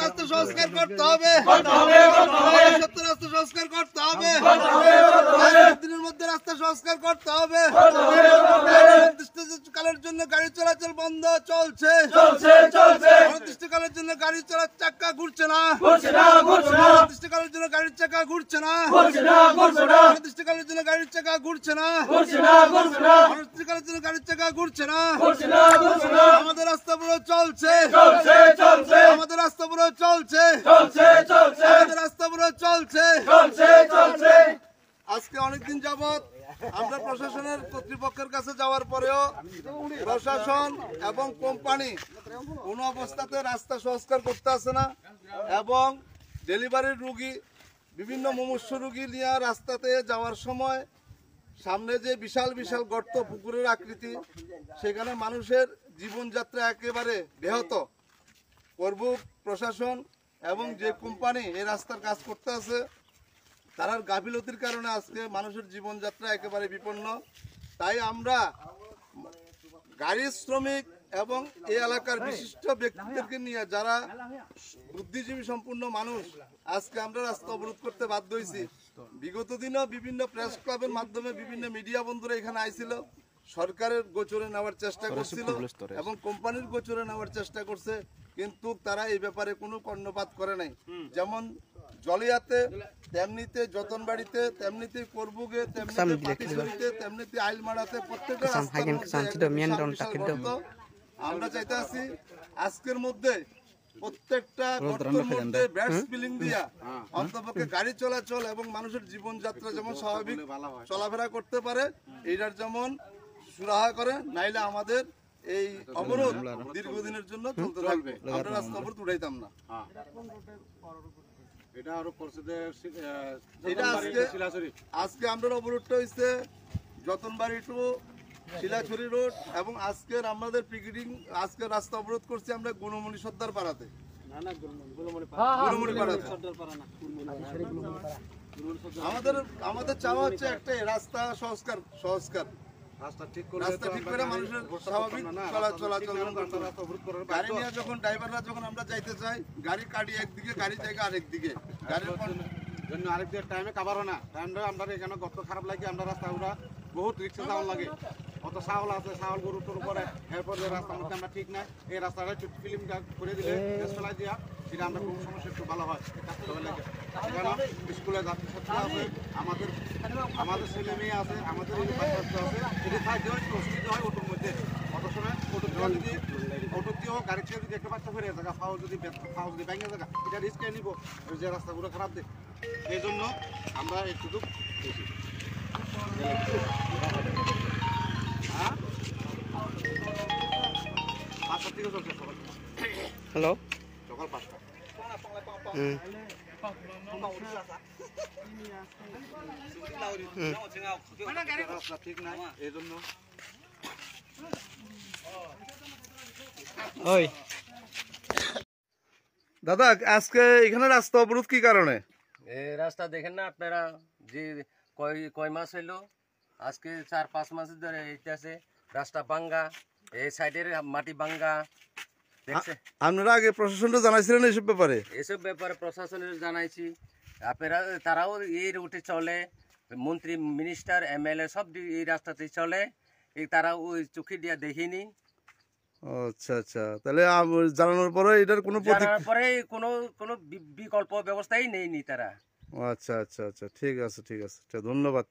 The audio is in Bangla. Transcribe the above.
রাস্তা সংস্কার করতে হবে, রাস্তা সংস্কার করতে হবে, দিনের মধ্যে রাস্তা সংস্কার করতে হবে। অনির্দিষ্টকালের জন্য গাড়ি চলাচল বন্ধ চলছে, অনির্দিষ্টকালের জন্য গাড়ি চলার চাকা ঘুরছে না, অনির্দিষ্টকালের জন্য গাড়ির চাকা ঘুরছে না, অনির্দিষ্টকালের জন্য গাড়ির চাকা ঘুরছে না, অনির্দিষ্টকালের জন্য গাড়ির চাকা ঘুরছে না। আমাদের রাস্তা পুরো চলছে, আমাদের রাস্তা পুরো চলছে, আমাদের রাস্তা পুরো চলছে। আজকে অনেকদিন যাবত আমরা প্রশাসনের কর্তৃপক্ষের কাছে যাওয়ার পরেও প্রশাসন এবং কোম্পানি কোনো অবস্থাতে রাস্তা সংস্কার করতে আসে না, এবং ডেলিভারির রুগী বিভিন্ন মুমূর্ষ রুগী নিয়ে রাস্তাতে যাওয়ার সময় সামনে যে বিশাল বিশাল গর্ত, পুকুরের আকৃতি, সেখানে মানুষের জীবনযাত্রা একেবারে ব্যাহত। করব প্রশাসন এবং যে কোম্পানি এই রাস্তার কাজ করতে আছে তার গাফিলতির কারণে আজকে মানুষের জীবনযাত্রা একেবারে বিপন্ন। তাই আমরা গাড়ি শ্রমিক এবং এই এলাকার বিশিষ্ট ব্যক্তিদেরকে নিয়ে যারা বুদ্ধিজীবী সম্পূর্ণ মানুষ, আজকে আমরা রাস্তা অবরোধ করতে বাধ্য হয়েছি। বিগত দিনও বিভিন্ন প্রেস ক্লাবের মাধ্যমে বিভিন্ন মিডিয়া বন্ধুরা এখানে আইছিল, সরকারের গোচরে নেওয়ার চেষ্টা করছিল এবং কোম্পানির গোচরে নেওয়ার চেষ্টা করছে, কিন্তু তারা এই ব্যাপারে কোনো কর্ণপাত করে নাই। যেমন জলিয়াতে, তেমনিতে যতনবাড়িতে, তেমনিতে করবুগে, তেমনিতে তেমনিতে আইলমারাতে, প্রত্যেকটা আমরা চাইতে আছি আজকের মধ্যে প্রত্যেকটা গর্তের মধ্যে ব্যাট স্পিলিং দিয়া অন্তপক্ষে গাড়ি চলাচল এবং মানুষের জীবনযাত্রা যেমন স্বাভাবিক চলাফেরা করতে পারে এইটার যেমন সুরাহা করে, নাইলে আমাদের এই অবরোধ দীর্ঘদিনের জন্য চলতে থাকবে। আমরা রাস্তা অবরোধ উঠাইতাম না। আজকে আমরা অবরোধটা হয়েছে যতনবাড়ি টু শিলাছড়ি রোড, এবং আজকের আমাদের পিকেটিং আজকে রাস্তা অবরোধ করছি আমরা গুণমণি সর্দার পাড়াতে। আমাদের চাওয়া হচ্ছে একটাই, রাস্তা সংস্কার রাস্তা ঠিক করে মানুষের স্বাভাবিক চলাচল। গাড়ি নিয়ে যখন ড্রাইভাররা যখন আমরা যাইতে চাই, গাড়ি কাটি একদিকে, গাড়ি জায়গা আরেক দিকে, গাড়ির জন্য আরেক দিকে টাইমে কাবার না। টাইমটা আমরা এখানে গর্ত খারাপ লাগে, আমরা রাস্তা বহুত রিক্সা যাওয়ার লাগে, অত চাউল আছে, চাউল গরুটোর উপরে, এরপর যে রাস্তার মধ্যে আমরা ঠিক নাই, এই রাস্তাটা একটু ফিল্মটা করে দিলে ফেলাই দিয়া সেটা আমরা কোনো সমস্যা একটু ভালো হয়। স্কুলে ছাত্রছাত্রী আছে, আমাদের ছেলে মেয়ে আছে, আমাদের বাচ্চা আছে, এটা থাকতে হয় একটু অসুবিধা হয় অটোর মধ্যে। অত সময় অটো দিয়েও গাড়ি থেকে যদি একটা বাচ্চা ফেরে জায়গা ফাও যদি ব্যাঙ্গে জায়গা, এটা রিস্কে নিব যে রাস্তাগুলো খারাপ দেয়। এই জন্য আমরা একটু হ্যালো সকাল 5টা ঠিক নাই, এই জন্য দাদা আজকে এখানে রাস্তা অবরোধ কি কারণে? এই রাস্তা দেখেন না আপনারা, যে কয় মাস হইলো, আজকে 4-5 মাস ধরে এইটাছে রাস্তা ভাঙ্গা, এই সাইডের মাটি ভাঙ্গা। দেখছে আপনারা আগে প্রশাসনটা জানাইছিলেন এইসব ব্যাপারে? এইসব ব্যাপারে প্রশাসনের জানাইছি, আপনারা তারাও এই রুটে চলে, মন্ত্রী মিনিস্টার এমএলএ সব এই রাস্তাতে চলে, তারা ওই চোখে দিয়া দেখিনি। আচ্ছা আচ্ছা, তাহলে জানানোর পরে এটার কোনো কোনো বিকল্প ব্যবস্থাই নেইনি তারা। আচ্ছা আচ্ছা আচ্ছা, ঠিক আছে, ধন্যবাদ।